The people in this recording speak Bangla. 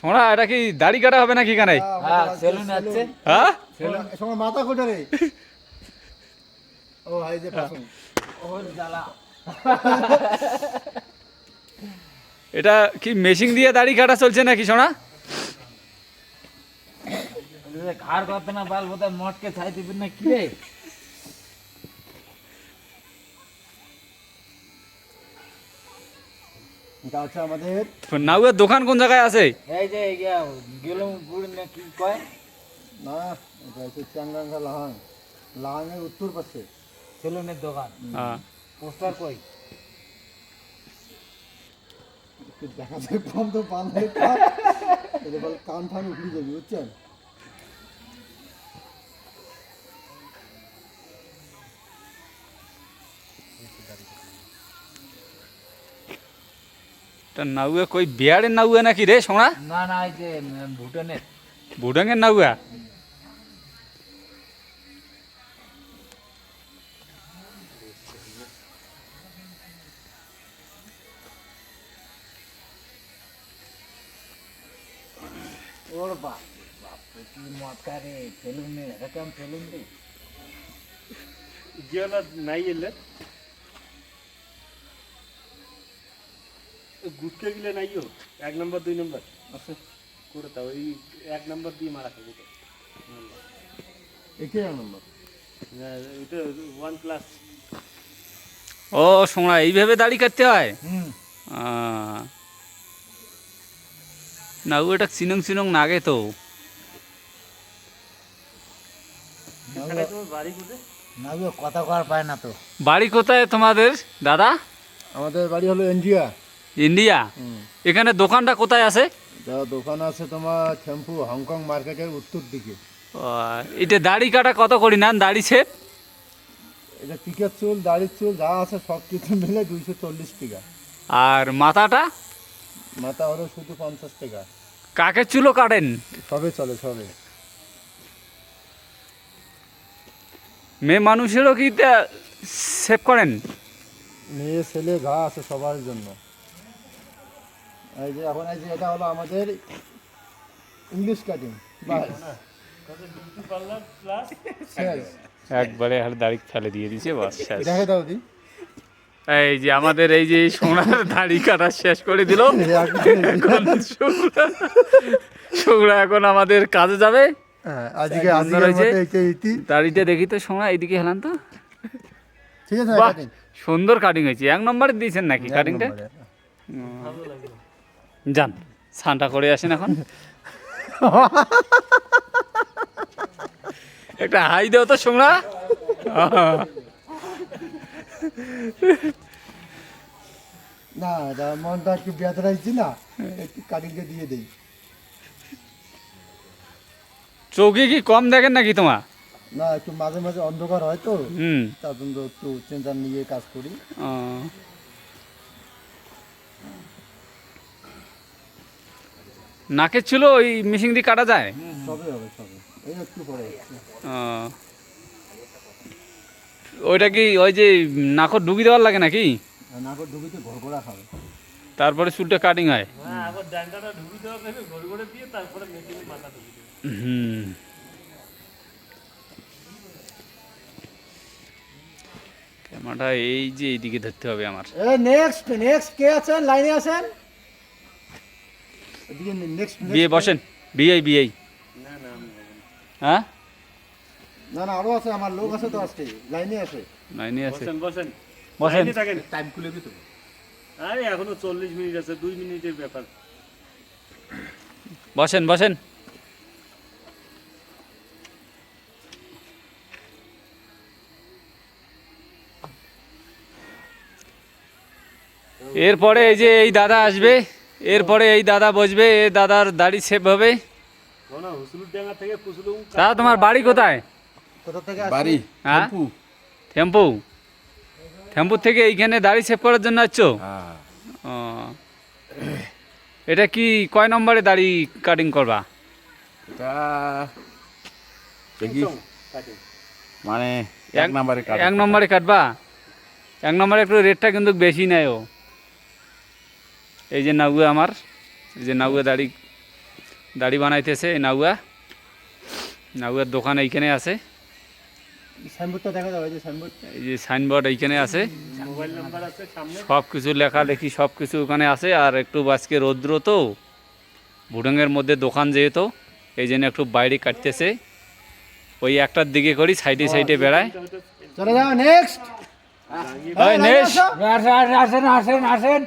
সোনা এটা কি দাড়ি কাটা হবে নাকি কানাই? হ্যাঁ সেলুন আছে। হ্যাঁ সময় মাথা কোটা রে ও হাই যে পাসুন ওর জ্বালা। এটা কি মেশিন দিয়ে দাড়ি কাটা চলছে নাকি সোনা? ঘাড় করতে না বাল বোধহয় মটকে ছাই দিবেন না কি রে? এটা হচ্ছে আমাদের নাউয়ের দোকান কোন জায়গায় আছে? এই যে গেলুম গুড় না কি কয়? না এটা হচ্ছে চাঙ্গাঙ্গা লাহাং লাহাংয়ের উত্তর পাশে সেলুনের দোকান। হ্যাঁ পোস্টার কই? একটু দেখা যায় কম তো বাংলায় এটা বল কান ফান উঠে যাবে বুঝছেন এটা নাউয়ে কই বিয়ারের নাউয়ে নাকি রে সোনা? না না এই যে ভুটানের। ভুটাঙের নাউয়া? ওর বাপ কি মটকা রে সেলুনের এরকম সেলুন রে। জিওলা নাই এলে গুটকে গিলে নাইও 1 নম্বর 2 নম্বর আছে করে দাও এই 1 নম্বর দিয়ে মারা খাবে তো একে নম্বর এটা 1 প্লাস ও সোনা এইভাবে দাড়ি কাটতে হয়? নাউ এটা চিনং চিনং নাগে তো। এখানে তোমার বাড়ি কোথায়? না কথা কর পায় না তো। বাড়ি কোথায় তোমাদের দাদা? আমাদের বাড়ি হলো ইন্ডিয়া ইন্ডিয়া। এখানে দোকানটা কোথায় আছে? যা দোকান আছে তোমার শ্যাম্পু হংকং মার্কেটের উত্তর দিকে ও, এটা দাড়ি কাটা কত করি না দাড়ি ছেপ? এটা টিকের চুল দাড়ির চুল যা আছে সব কিছু মিলে 240 টাকা আর মাথাটা? মাথা হলো শুধু 50 টাকা কাকের চুলও কাটেন? সবে চলে সবে মেয়ে মানুষেরও কি সেভ করেন? মেয়ে ছেলে ঘা আছে সবার জন্য এই যে এখন এই যে এটা হলো আমাদের ইংলিশ কাটিং বাস বিউটি পার্লার প্লাস শেষ একবারে আর দাড়ি ফেলে দিয়ে দিছে বাস শেষ। দেখে দাও দি এই যে আমাদের এই যে সোনার দাড়ি কাটা শেষ করে দিল। এখন সোনা এখন আমাদের কাজে যাবে। আজকে এক আজকে নম্বর হয়েছে। ইতি দাড়িটা দেখি তো সোনা এইদিকে হেলান তো। ঠিক আছে বাহ কাটিং সুন্দর কাটিং হয়েছে। 1 নম্বরে দিয়েছেন নাকি কাটিংটা? ভালো লাগে যান স্নানটা করে আসেন এখন। একটা হাই দাও তো সোনা। না এটা মনটা একটু বেদরাইছি না একটু কাটিংটা দিয়ে দেই চোখে কি কম দেখেন নাকি তোমার? না একটু মাঝে মাঝে অন্ধকার হয় তো হুম। তার জন্য একটু চেঞ্জার নিয়ে কাজ করি ও। নাকের ছিল ওই মেশিন দিয়ে কাটা যায়? সবে হবে সবে এই একটু পরে হচ্ছে ও। ওইটা কি ওই যে নাকর ঢুকি দেওয়ার লাগে নাকি? নাকর ঢুকিতে ঘরঘরা খাবে তারপরে চুলটা কাটিং হয়? হ্যাঁ আবার ডান্ডাটা ঢুকি দেওয়া যাবে ঘর করে দিয়ে তারপরে মেশিনে মাথা ঢুকি দেবে হুম। ক্যামেরাটা এই যে এইদিকে ধরতে হবে আমার। এ নেক্সট নেক্সট কে আছেন লাইনে আছেন এদিকে নেক্সট বিয়ে বসেন বিয়ে বিয়ে। না না আমি হবে না। হ্যাঁ না না আরো আছে আমার লোক আছে তো আজকে লাইনে আছে লাইনে আছে বসেন বসেন বসেন। লাইনে থাকেন টাইম খুলে দিত আরে এখনো 40 মিনিট আছে 2 মিনিটের ব্যাপার বসেন বসেন। এরপরে এই যে এই দাদা আসবে, এরপরে এই দাদা বসবে, এই দাদার দাড়ি সেভ হবে। না হুসুলুর ডাঙ্গা থেকে কুসুলুম দাদা তোমার বাড়ি কোথায়? কোথা থেকে বাড়ি হ্যাঁ থেম্পু। থেম্পুর থেকে এইখানে দাড়ি সেভ করার জন্য আসছো? হ্যাঁ ও। এটা কি কয় নম্বরে দাড়ি কাটিং করবা? এটা দেখি কাটে মানে এক এক- নম্বরে কাটা 1 নম্বরে কাটবা? 1 নম্বরে একটু রেটটা কিন্তু বেশি নেয় ও। এই যে নাগুয়া আমার, এই যে নাগুয়া দাড়ি দাড়ি বানাইতেছে এই নাউয়া। নাউয়ার দোকান এইখানে আছে, সাইনবোর্ডটা দেখা যাবে, যে সাইনবোর্ড এই যে সাইনবোর্ড এইখানে আছে, মোবাইল নাম্বার আছে সামনে। সব কিছু লেখালেখি সব কিছু ওখানে আছে। আর একটু আজকে রৌদ্র তো, ভুডাঙের মধ্যে দোকান যেহেতু এই জন্য একটু বাইরে কাটতেছে। ওই একটার দিকে করি সাইডে সাইডে বেড়ায়। চলে যাও নেক্সট। নেক্সট আসেন আসেন আসেন আসেন